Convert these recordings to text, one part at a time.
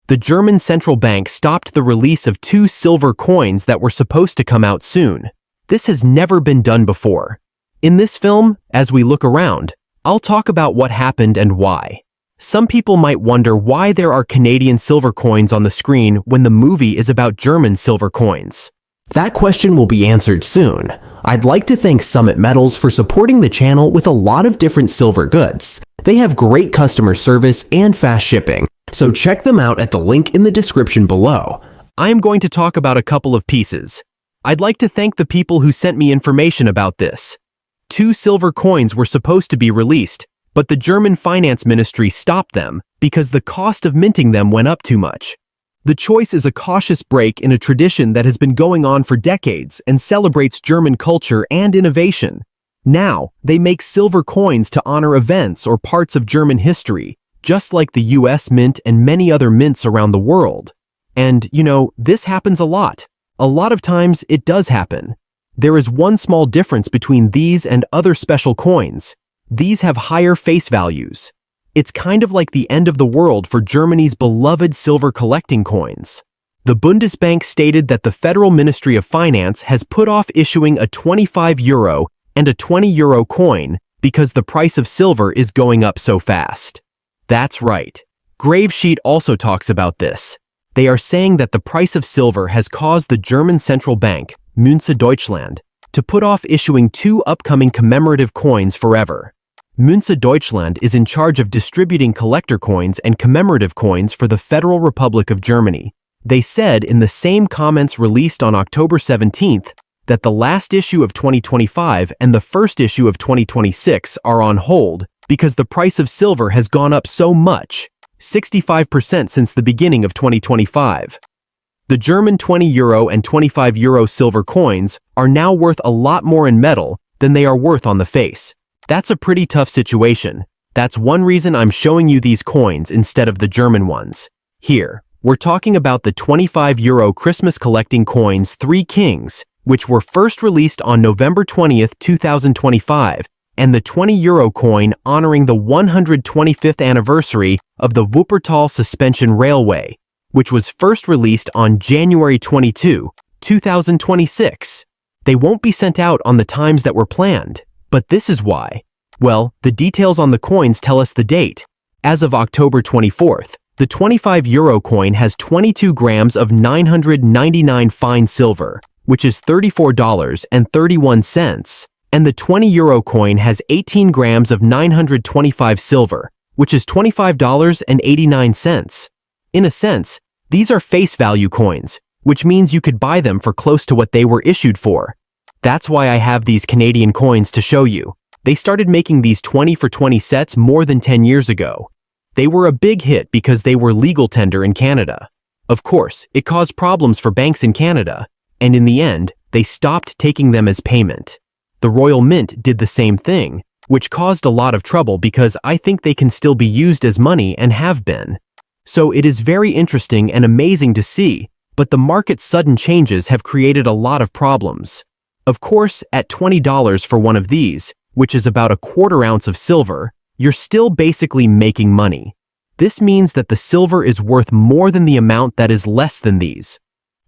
the German central bank stopped the release of 2 silver coins that were supposed to come out soon. This has never been done before. In this film, as we look around, I'll talk about what happened and why. Some people might wonder why there are Canadian silver coins on the screen when the movie is about German silver coins. That question will be answered soon. I'd like to thank Summit Metals for supporting the channel with a lot of different silver goods. They have great customer service and fast shipping, so check them out at the link in the description below. I am going to talk about a couple of pieces. I'd like to thank the people who sent me information about this. 2 silver coins were supposed to be released, but the German finance ministry stopped them because the cost of minting them went up too much. The choice is a cautious break in a tradition that has been going on for decades and celebrates German culture and innovation. Now, they make silver coins to honor events or parts of German history, just like the US Mint and many other mints around the world. And, this happens a lot. A lot of times, it does happen. There is one small difference between these and other special coins. These have higher face values. It's kind of like the end of the world for Germany's beloved silver collecting coins. The Bundesbank stated that the Federal Ministry of Finance has put off issuing a €25 and a €20 coin because the price of silver is going up so fast. That's right. Gravesheet also talks about this. They are saying that the price of silver has caused the German central bank, Münze Deutschland, to put off issuing 2 upcoming commemorative coins forever. Münze Deutschland is in charge of distributing collector coins and commemorative coins for the Federal Republic of Germany. They said in the same comments released on October 17th that the last issue of 2025 and the first issue of 2026 are on hold because the price of silver has gone up so much, 65% since the beginning of 2025. The German €20 and €25 silver coins are now worth a lot more in metal than they are worth on the face. That's a pretty tough situation. That's one reason I'm showing you these coins instead of the German ones. Here, we're talking about the €25 Christmas collecting coins 3 Kings, which were first released on November 20th, 2025, and the €20 coin honoring the 125th anniversary of the Wuppertal Suspension Railway, which was first released on January 22, 2026. They won't be sent out on the times that were planned. But this is why. Well, the details on the coins tell us the date. As of October 24th, the €25 coin has 22 grams of 999 fine silver, which is $34.31, and the €20 coin has 18 grams of 925 silver, which is $25.89. In a sense, these are face value coins, which means you could buy them for close to what they were issued for. That's why I have these Canadian coins to show you. They started making these 20 for 20 sets more than 10 years ago. They were a big hit because they were legal tender in Canada. Of course, it caused problems for banks in Canada, and in the end, they stopped taking them as payment. The Royal Mint did the same thing, which caused a lot of trouble because I think they can still be used as money and have been. So it is very interesting and amazing to see, but the market's sudden changes have created a lot of problems. Of course, at $20 for one of these, which is about a quarter ounce of silver, you're still basically making money. This means that the silver is worth more than the amount that is less than these.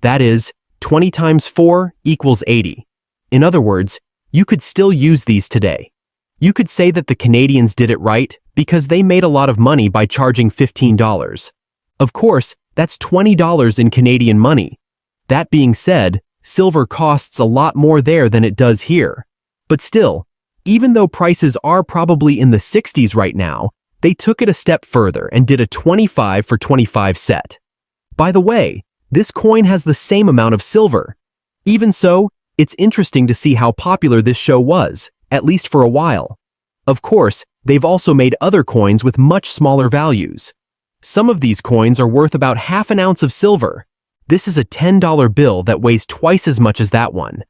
That is, 20 times 4 equals 80. In other words, you could still use these today. You could say that the Canadians did it right because they made a lot of money by charging $15. Of course, that's $20 in Canadian money. That being said, silver costs a lot more there than it does here. But still, even though prices are probably in the 60s right now, they took it a step further and did a 25 for 25 set. By the way, this coin has the same amount of silver. Even so, it's interesting to see how popular this show was, at least for a while. Of course, they've also made other coins with much smaller values. Some of these coins are worth about half an ounce of silver. This is a $10 bill that weighs twice as much as that one.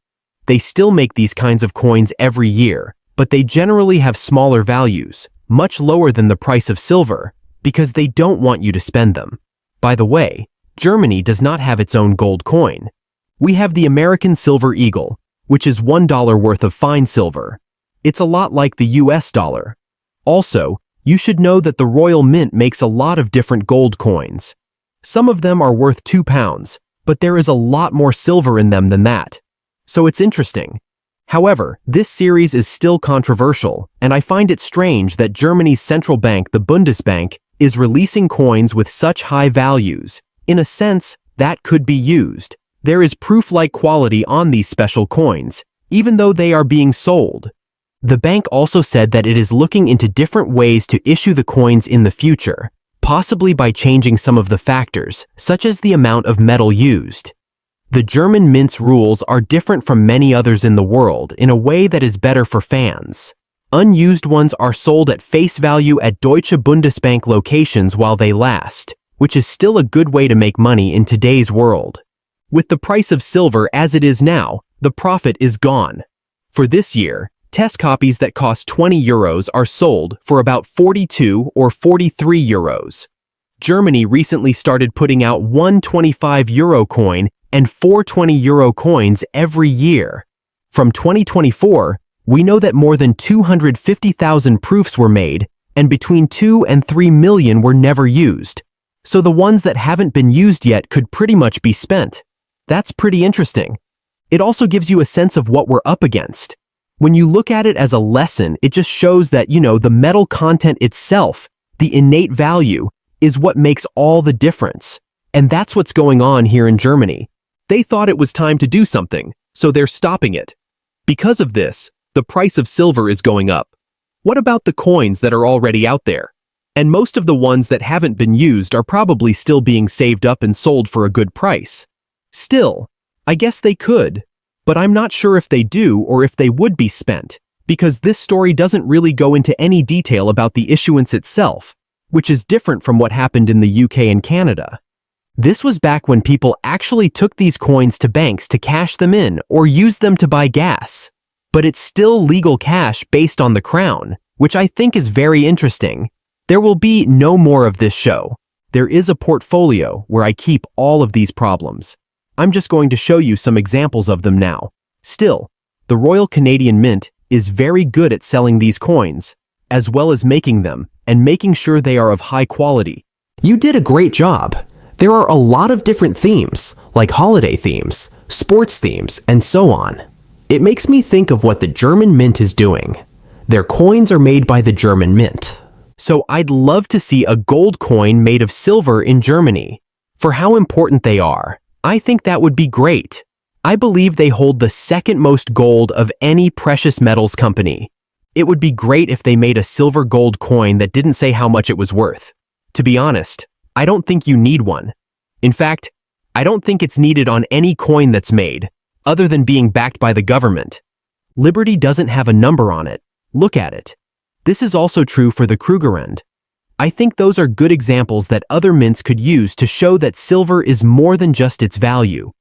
They still make these kinds of coins every year, but they generally have smaller values, much lower than the price of silver, because they don't want you to spend them. By the way, Germany does not have its own gold coin. We have the American Silver Eagle, which is $1 worth of fine silver. It's a lot like the US dollar. Also, you should know that the Royal Mint makes a lot of different gold coins. Some of them are worth £2, but there is a lot more silver in them than that. So it's interesting. However, this series is still controversial, and I find it strange that Germany's central bank, the Bundesbank, is releasing coins with such high values. In a sense, that could be used. There is proof-like quality on these special coins, even though they are being sold. The bank also said that it is looking into different ways to issue the coins in the future, possibly by changing some of the factors, such as the amount of metal used. The German mint's rules are different from many others in the world in a way that is better for fans. Unused ones are sold at face value at Deutsche Bundesbank locations while they last, which is still a good way to make money in today's world. With the price of silver as it is now, the profit is gone. For this year, test copies that cost €20 are sold for about 42 or 43 euros. Germany recently started putting out one €25 coin and four €20 coins every year. From 2024, we know that more than 250,000 proofs were made, and between 2 and 3 million were never used. So the ones that haven't been used yet could pretty much be spent. That's pretty interesting. It also gives you a sense of what we're up against. When you look at it as a lesson, it just shows that, the metal content itself, the innate value, is what makes all the difference. And that's what's going on here in Germany. They thought it was time to do something, so they're stopping it. Because of this, the price of silver is going up. What about the coins that are already out there? And most of the ones that haven't been used are probably still being saved up and sold for a good price. Still, I guess they could, but I'm not sure if they do or if they would be spent, because this story doesn't really go into any detail about the issuance itself, which is different from what happened in the UK and Canada. This was back when people actually took these coins to banks to cash them in or use them to buy gas. But it's still legal cash based on the crown, which I think is very interesting. There will be no more of this show. There is a portfolio where I keep all of these problems. I'm just going to show you some examples of them now. Still, the Royal Canadian Mint is very good at selling these coins, as well as making them and making sure they are of high quality. You did a great job. There are a lot of different themes, like holiday themes, sports themes, and so on. It makes me think of what the German Mint is doing. Their coins are made by the German Mint. So I'd love to see a gold coin made of silver in Germany. For how important they are, I think that would be great. I believe they hold the second most gold of any precious metals company. It would be great if they made a silver gold coin that didn't say how much it was worth. To be honest, I don't think you need one. In fact, I don't think it's needed on any coin that's made, other than being backed by the government. Liberty doesn't have a number on it. Look at it. This is also true for the Krugerrand. I think those are good examples that other mints could use to show that silver is more than just its value.